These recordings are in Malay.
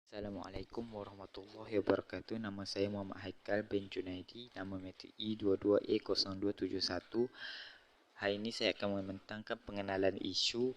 Assalamualaikum warahmatullahi wabarakatuh. Nama saya Muhammad Haikal bin Junaidi. Nama matrik E22A0271. Hari ini saya akan membentangkan pengenalan isu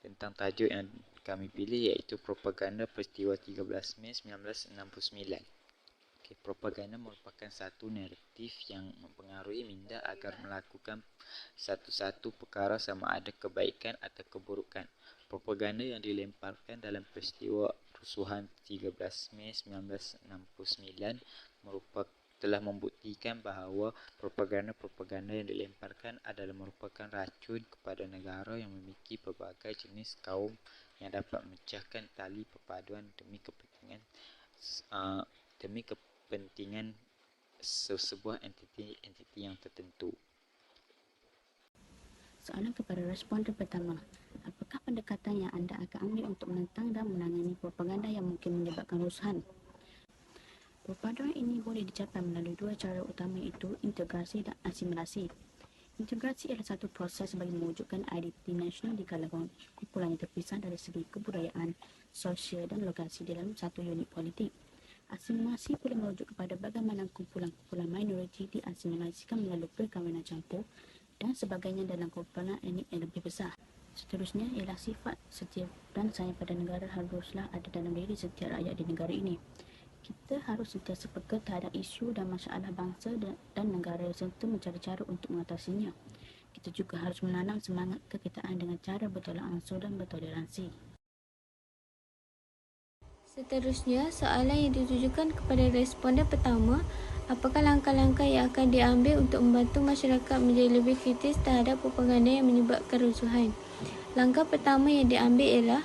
tentang tajuk yang kami pilih, iaitu propaganda peristiwa 13 Mei 1969. Propaganda merupakan satu naratif yang mempengaruhi minda agar melakukan satu-satu perkara sama ada kebaikan atau keburukan. Propaganda yang dilemparkan dalam peristiwa rusuhan 13 Mei 1969 telah membuktikan bahawa propaganda-propaganda yang dilemparkan adalah merupakan racun kepada negara yang memiliki pelbagai jenis kaum yang dapat memecahkan tali perpaduan demi kepentingan sebuah entiti yang tertentu. Soalan kepada responden pertama, apakah pendekatan yang anda akan ambil untuk menentang dan menangani propaganda yang mungkin menyebabkan kerusuhan? Perpaduan ini boleh dicapai melalui dua cara utama, iaitu integrasi dan asimilasi. Integrasi adalah satu proses bagi mewujudkan identiti nasional di kalangan kumpulan yang terpisah dari segi kebudayaan, sosial dan lokasi dalam satu unit politik. Asimilasi boleh merujuk kepada bagaimana kumpulan-kumpulan minoriti diasimilasikan melalui perkahwinan campur dan sebagainya dalam kumpulan etnik yang lebih besar. Seterusnya ialah sifat setia dan sayang pada negara haruslah ada dalam diri setiap rakyat di negara ini. Kita harus sentiasa peka terhadap isu dan masalah bangsa dan negara serta mencari cara untuk mengatasinya. Kita juga harus menanam semangat kekitaan dengan cara bertolak ansur dan bertoleransi. Seterusnya, soalan yang ditujukan kepada responden pertama, apakah langkah-langkah yang akan diambil untuk membantu masyarakat menjadi lebih kritis terhadap propaganda yang menyebabkan kerusuhan? Langkah pertama yang diambil ialah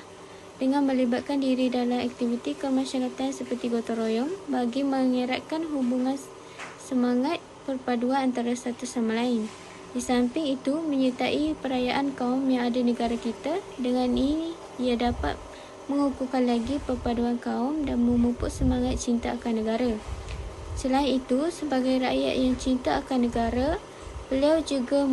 dengan melibatkan diri dalam aktiviti kemasyarakatan seperti gotong royong bagi mengeratkan hubungan semangat perpaduan antara satu sama lain. Di samping itu, menyertai perayaan kaum yang ada di negara kita. Dengan ini, ia dapat mengukuhkan lagi perpaduan kaum dan memupuk semangat cinta akan negara. Selain itu, sebagai rakyat yang cinta akan negara, beliau juga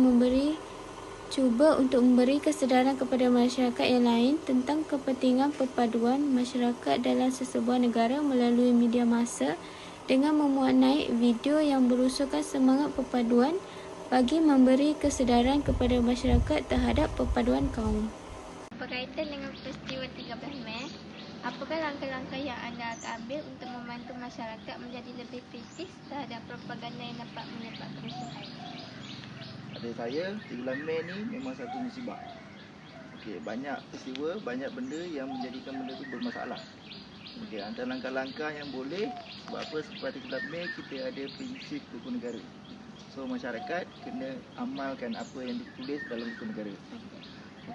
cuba untuk memberi kesedaran kepada masyarakat yang lain tentang kepentingan perpaduan masyarakat dalam sesebuah negara melalui media massa dengan memuat naik video yang berusulkan semangat perpaduan bagi memberi kesedaran kepada masyarakat terhadap perpaduan kaum. Berkaitan dengan peristiwa 13 Mei, apakah langkah-langkah yang anda akan ambil untuk membantu masyarakat menjadi lebih kritis terhadap propaganda yang dapat menyebabkan kerusuhan? Pada saya, 13 Mei ni memang satu musibah. Banyak peristiwa, banyak benda yang menjadikan benda tu bermasalah. Antara langkah-langkah yang boleh, sebab apa, sebab 13 Mei kita ada prinsip hukum negara. So masyarakat kena amalkan apa yang ditulis dalam hukum negara.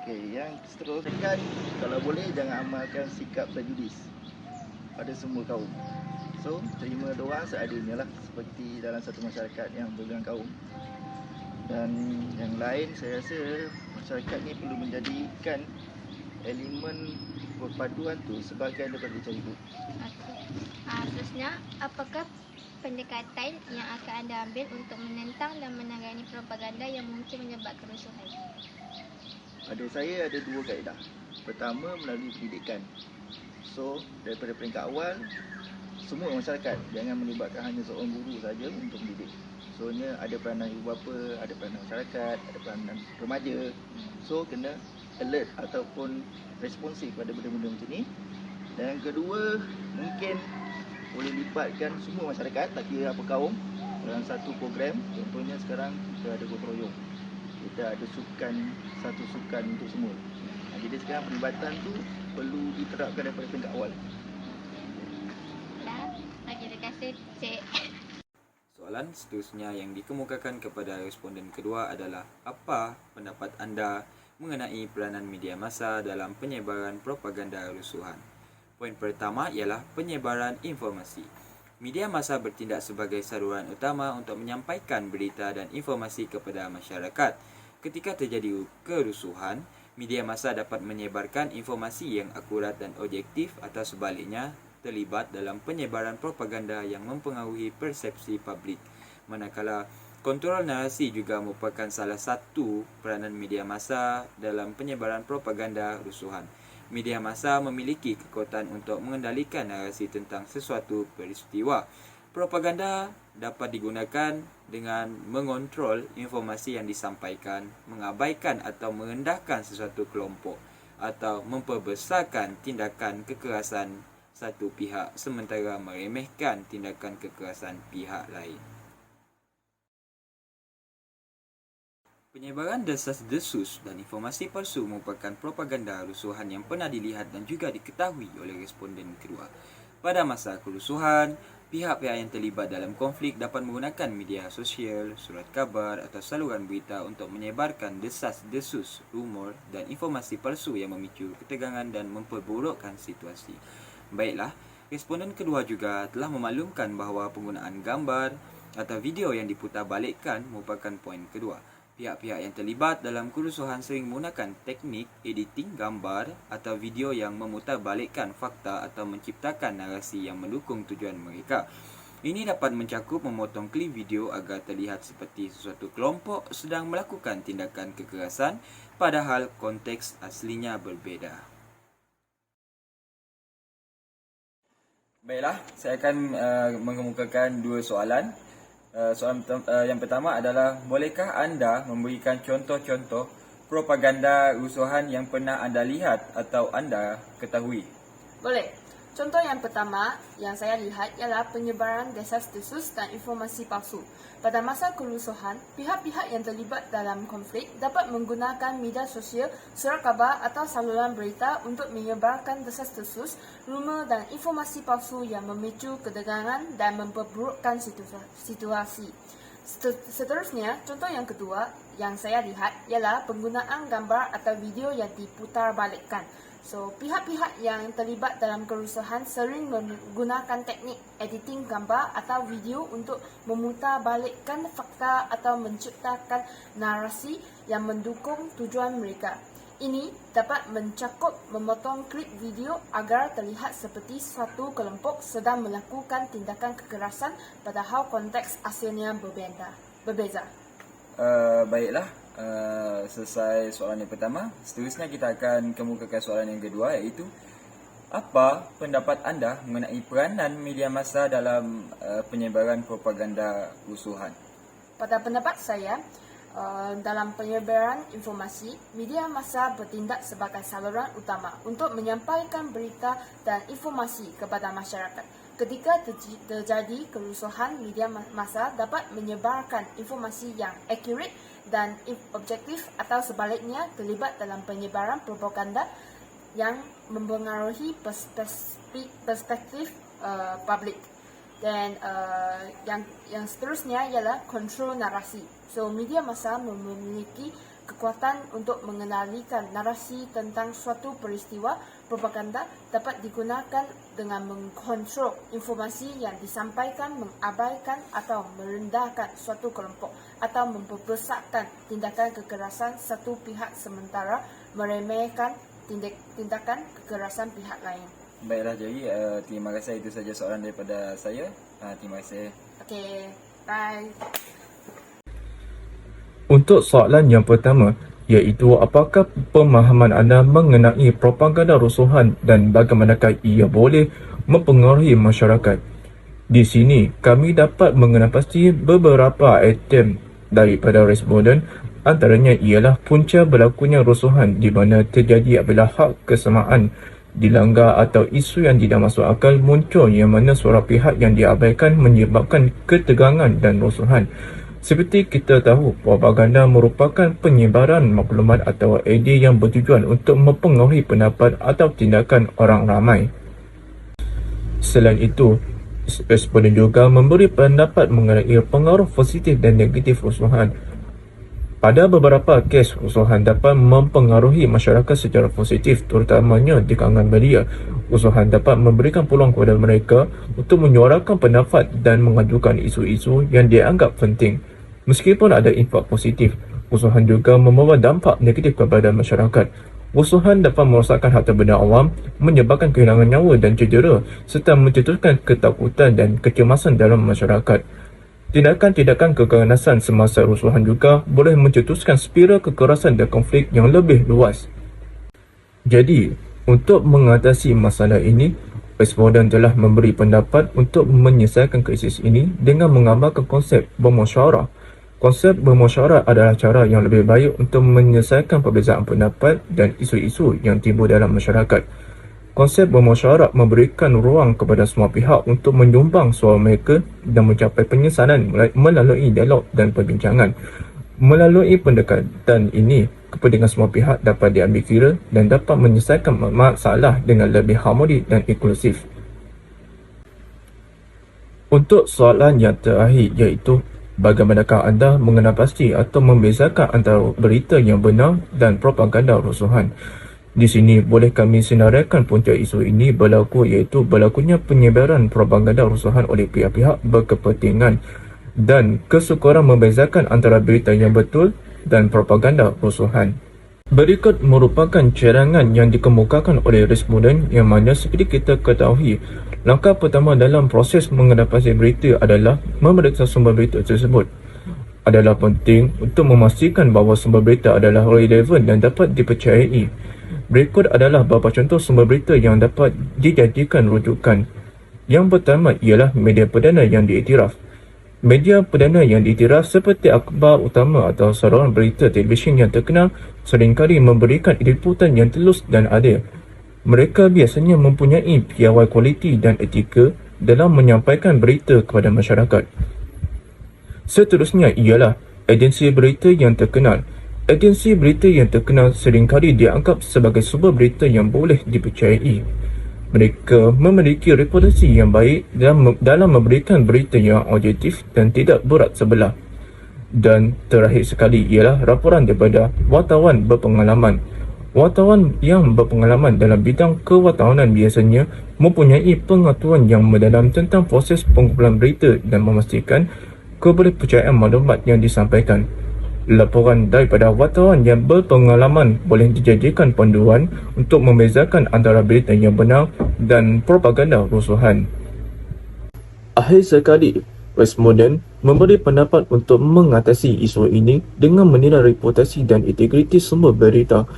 Yang seterusnya, kalau boleh jangan amalkan sikap prejudis pada semua kaum. So terima doang seadanya lah, seperti dalam satu masyarakat yang bergabung kaum. Dan yang lain, saya rasa masyarakat ni perlu menjadikan elemen perpaduan tu sebagai daripada cara hidup. Seterusnya, apakah pendekatan yang akan anda ambil untuk menentang dan menangani propaganda yang mungkin menyebabkan kerusuhan? Pada saya ada dua kaedah. Pertama, melalui pendidikan. So daripada peringkat awal, semua masyarakat, jangan melibatkan hanya seorang guru saja untuk mendidik. Soalnya ada peranan ibu bapa, ada peranan masyarakat, ada peranan remaja. So kena alert ataupun responsif pada benda-benda macam ni. Dan yang kedua, mungkin boleh libatkan semua masyarakat, tak kira apa kaum, dalam satu program. Contohnya sekarang kita ada gotong royong, kita ada satu sukan untuk semua. Jadi sekarang pelibatan tu perlu diterapkan daripada peringkat awal. Terima kasih, Cik. Soalan seterusnya yang dikemukakan kepada responden kedua adalah, apa pendapat anda mengenai peranan media massa dalam penyebaran propaganda rusuhan? Poin pertama ialah penyebaran informasi. Media massa bertindak sebagai saluran utama untuk menyampaikan berita dan informasi kepada masyarakat. Ketika terjadi kerusuhan, media massa dapat menyebarkan informasi yang akurat dan objektif, atau sebaliknya terlibat dalam penyebaran propaganda yang mempengaruhi persepsi publik. Manakala kontrol narasi juga merupakan salah satu peranan media massa dalam penyebaran propaganda rusuhan. media massa memiliki kekuatan untuk mengendalikan narasi tentang sesuatu peristiwa. Propaganda dapat digunakan dengan mengontrol informasi yang disampaikan, mengabaikan atau merendahkan sesuatu kelompok atau memperbesarkan tindakan kekerasan satu pihak sementara meremehkan tindakan kekerasan pihak lain. Penyebaran desas-desus dan informasi palsu merupakan propaganda rusuhan yang pernah dilihat dan juga diketahui oleh responden kedua. Pada masa kerusuhan, pihak-pihak yang terlibat dalam konflik dapat menggunakan media sosial, surat khabar atau saluran berita untuk menyebarkan desas-desus, rumor dan informasi palsu yang memicu ketegangan dan memperburukkan situasi. Baiklah, responden kedua juga telah memaklumkan bahawa penggunaan gambar atau video yang diputarbalikkan merupakan poin kedua. Pihak-pihak yang terlibat dalam kerusuhan sering menggunakan teknik editing gambar atau video yang memutarbalikkan fakta atau menciptakan narasi yang mendukung tujuan mereka. Ini dapat mencakup memotong klip video agar terlihat seperti sesuatu kelompok sedang melakukan tindakan kekerasan padahal konteks aslinya berbeza. Baiklah, saya akan mengemukakan dua soalan. Soalan yang pertama adalah, bolehkah anda memberikan contoh-contoh propaganda rusuhan yang pernah anda lihat atau anda ketahui? Boleh. Contoh yang pertama yang saya lihat ialah penyebaran desas-desus dan informasi palsu. Pada masa kerusuhan, pihak-pihak yang terlibat dalam konflik dapat menggunakan media sosial, surat khabar atau saluran berita untuk menyebarkan desas-desus, rumor dan informasi palsu yang memicu ketegangan dan memperburukkan situasi. Seterusnya, contoh yang kedua yang saya lihat ialah penggunaan gambar atau video yang diputarbalikkan. So, pihak-pihak yang terlibat dalam kerusuhan sering menggunakan teknik editing gambar atau video untuk memutarbalikkan fakta atau menciptakan narasi yang mendukung tujuan mereka. Ini dapat mencakup memotong klip video agar terlihat seperti suatu kelompok sedang melakukan tindakan kekerasan padahal konteks asalnya berbeza. Baiklah, selesai soalan yang pertama. Seterusnya kita akan kemukakan soalan yang kedua, iaitu apa pendapat anda mengenai peranan media massa dalam penyebaran propaganda rusuhan? Pada pendapat saya, dalam penyebaran informasi, media massa bertindak sebagai saluran utama untuk menyampaikan berita dan informasi kepada masyarakat. Ketika terjadi kerusuhan, media massa dapat menyebarkan informasi yang akurat dan objektif atau sebaliknya terlibat dalam penyebaran propaganda yang mempengaruhi perspektif publik. Dan yang seterusnya ialah kontrol narasi. So, media massa memiliki kekuatan untuk mengendalikan narasi tentang suatu peristiwa. Propaganda dapat digunakan dengan mengkontrol informasi yang disampaikan, mengabaikan atau merendahkan suatu kelompok atau memperbesarkan tindakan kekerasan satu pihak sementara meremehkan tindakan kekerasan pihak lain. Baiklah, jadi terima kasih, itu saja soalan daripada saya. Terima kasih. Okay, bye. Untuk soalan yang pertama, iaitu apakah pemahaman anda mengenai propaganda rusuhan dan bagaimanakah ia boleh mempengaruhi masyarakat? Di sini, kami dapat mengenal pasti beberapa item daripada responden. Antaranya ialah punca berlakunya rusuhan di mana terjadi apabila hak kesamaan dilanggar atau isu yang tidak masuk akal muncul yang mana suara pihak yang diabaikan menyebabkan ketegangan dan rusuhan. Seperti kita tahu, propaganda merupakan penyebaran maklumat atau idea yang bertujuan untuk mempengaruhi pendapat atau tindakan orang ramai. Selain itu, responden juga memberi pendapat mengenai pengaruh positif dan negatif rusuhan. Pada beberapa kes, rusuhan dapat mempengaruhi masyarakat secara positif, terutamanya di kalangan belia. Rusuhan dapat memberikan peluang kepada mereka untuk menyuarakan pendapat dan mengajukan isu-isu yang dianggap penting. Meskipun ada impak positif, rusuhan juga membawa dampak negatif kepada masyarakat. Rusuhan dapat merosakkan harta benda awam, menyebabkan kehilangan nyawa dan cedera, serta mencetuskan ketakutan dan kecemasan dalam masyarakat. Tindakan-tindakan keganasan semasa rusuhan juga boleh mencetuskan spiral kekerasan dan konflik yang lebih luas. Jadi, Untuk mengatasi masalah ini, responden telah memberi pendapat untuk menyelesaikan krisis ini dengan mengamalkan konsep bermusyawarah. Konsep bermusyawarah adalah cara yang lebih baik untuk menyelesaikan perbezaan pendapat dan isu-isu yang timbul dalam masyarakat. Konsep bermusyawarah memberikan ruang kepada semua pihak untuk menyumbang suara mereka dan mencapai penyesalan melalui dialog dan perbincangan. Melalui pendekatan ini, kepentingan semua pihak dapat diambil kira dan dapat menyelesaikan masalah dengan lebih harmoni dan inklusif. Untuk soalan yang terakhir iaitu, bagaimanakah anda mengenal pasti atau membezakan antara berita yang benar dan propaganda rusuhan? Di sini boleh kami senaraikan punca isu ini berlaku iaitu berlakunya penyebaran propaganda rusuhan oleh pihak-pihak berkepentingan dan kesukaran membezakan antara berita yang betul dan propaganda rusuhan. Berikut merupakan carangan yang dikemukakan oleh responden yang mana seperti kita ketahui, langkah pertama dalam proses mengenalpasti berita adalah memeriksa sumber berita tersebut. Adalah penting untuk memastikan bahawa sumber berita adalah relevan dan dapat dipercayai. Berikut adalah beberapa contoh sumber berita yang dapat dijadikan rujukan. Yang pertama ialah media perdana yang diiktiraf. Media perdana yang diiktiraf seperti akhbar utama atau saluran berita televisyen yang terkenal seringkali memberikan liputan yang telus dan adil. Mereka biasanya mempunyai piawai kualiti dan etika dalam menyampaikan berita kepada masyarakat. Seterusnya ialah agensi berita yang terkenal. Agensi berita yang terkenal seringkali dianggap sebagai sumber berita yang boleh dipercayai. Mereka memiliki reputasi yang baik dalam memberikan berita yang objektif dan tidak berat sebelah. Dan terakhir sekali ialah laporan daripada wartawan berpengalaman. Wartawan yang berpengalaman dalam bidang kewartawanan biasanya mempunyai pengetahuan yang mendalam tentang proses pengumpulan berita dan memastikan kepercayaan maklumat yang disampaikan. Laporan daripada wartawan yang berpengalaman boleh dijadikan panduan untuk membezakan antara berita yang benar dan propaganda rusuhan. Akhir sekali, responden memberi pendapat untuk mengatasi isu ini dengan menilai reputasi dan integriti sumber berita.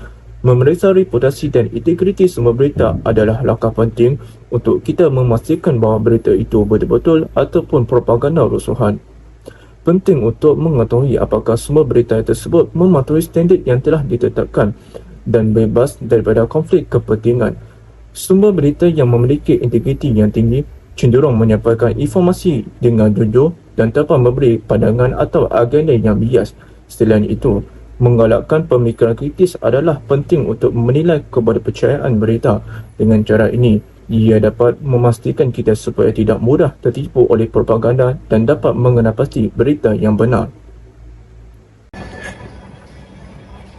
Memeriksa reputasi dan integriti sumber berita adalah langkah penting untuk kita memastikan bahawa berita itu betul-betul ataupun propaganda rusuhan. Penting untuk mengetahui apakah sumber berita tersebut mematuhi standard yang telah ditetapkan dan bebas daripada konflik kepentingan. Sumber berita yang memiliki integriti yang tinggi cenderung menyampaikan informasi dengan jujur dan tanpa memberi pandangan atau agenda yang bias. Selain itu, menggalakkan pemikiran kritis adalah penting untuk menilai kepercayaan berita. Dengan cara ini, ia dapat memastikan kita supaya tidak mudah tertipu oleh propaganda dan dapat mengenal pasti berita yang benar.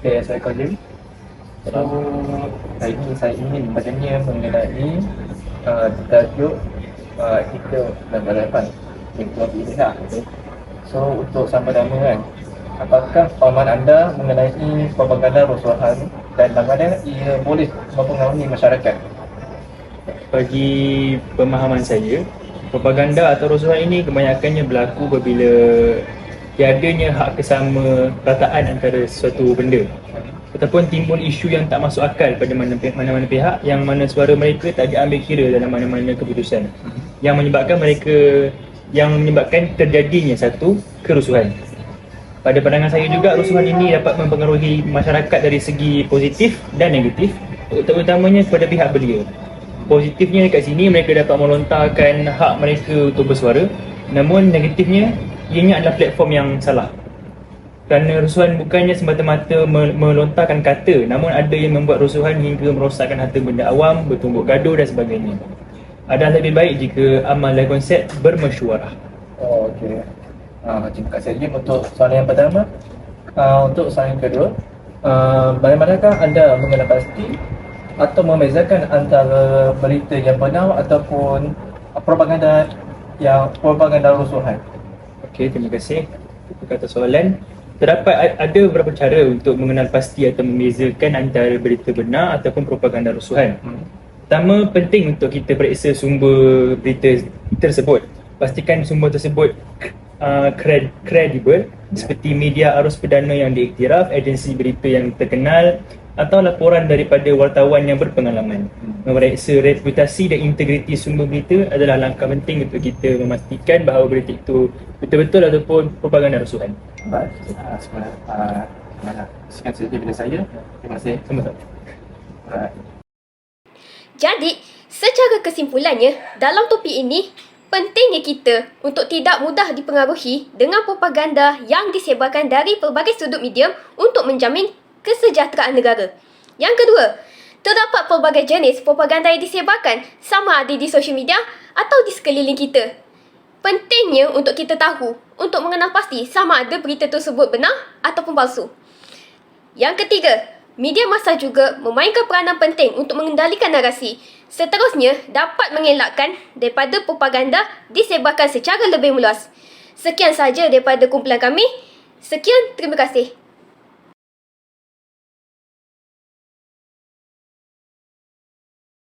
Okay, saya Kajim. So, hari ini saya ingin bertanya mengenai tajuk kita dan balapan yang telah dilihat. So, untuk sama-sama kan, apakah pemahaman anda mengenai propaganda rusuhan dan bagaimana ia boleh mempengaruhi masyarakat? Bagi pemahaman saya, propaganda atau rusuhan ini kebanyakannya berlaku apabila tiadanya hak kesama perataan antara suatu benda ataupun timbul isu yang tak masuk akal pada mana-mana pihak yang mana suara mereka tak diambil kira dalam mana-mana keputusan yang menyebabkan terjadinya satu kerusuhan. Pada pandangan saya juga, rusuhan ini dapat mempengaruhi masyarakat dari segi positif dan negatif, terutamanya kepada pihak belia. Positifnya dekat sini mereka dapat melontarkan hak mereka untuk bersuara, namun negatifnya ianya adalah platform yang salah. Kerana rusuhan bukannya semata-mata melontarkan kata, namun ada yang membuat rusuhan hingga merosakkan harta benda awam, bertumbuk gaduh dan sebagainya. Adalah lebih baik jika amal dan konsep bermesyuarah. Oh, okey. Terima kasih Jim untuk soalan yang pertama. Untuk soalan yang kedua, bagaimanakah anda mengenal pasti atau membezakan antara berita yang benar ataupun propaganda rusuhan? Okey, terima kasih untuk kata soalan. Terdapat ada beberapa cara untuk mengenal pasti atau membezakan antara berita benar ataupun propaganda rusuhan. Pertama, penting untuk kita periksa sumber berita tersebut. Pastikan sumber tersebut kredibel, seperti media arus perdana yang diiktiraf, agensi berita yang terkenal, atau laporan daripada wartawan yang berpengalaman. Memeriksa reputasi dan integriti sumber berita adalah langkah penting untuk kita memastikan bahawa berita itu betul-betul ataupun propaganda rasuhan. Baik, sekian saja daripada saya. Terima kasih. Sama-sama. Jadi, secara kesimpulannya, dalam topik ini, pentingnya kita untuk tidak mudah dipengaruhi dengan propaganda yang disebarkan dari pelbagai sudut medium untuk menjamin kesejahteraan negara. Yang kedua, terdapat pelbagai jenis propaganda yang disebarkan sama ada di sosial media atau di sekeliling kita. Pentingnya untuk kita tahu untuk mengenal pasti sama ada berita tersebut benar ataupun palsu. Yang ketiga, media massa juga memainkan peranan penting untuk mengendalikan narasi. Seterusnya, dapat mengelakkan daripada propaganda disebarkan secara lebih meluas. Sekian sahaja daripada kumpulan kami. Sekian, terima kasih.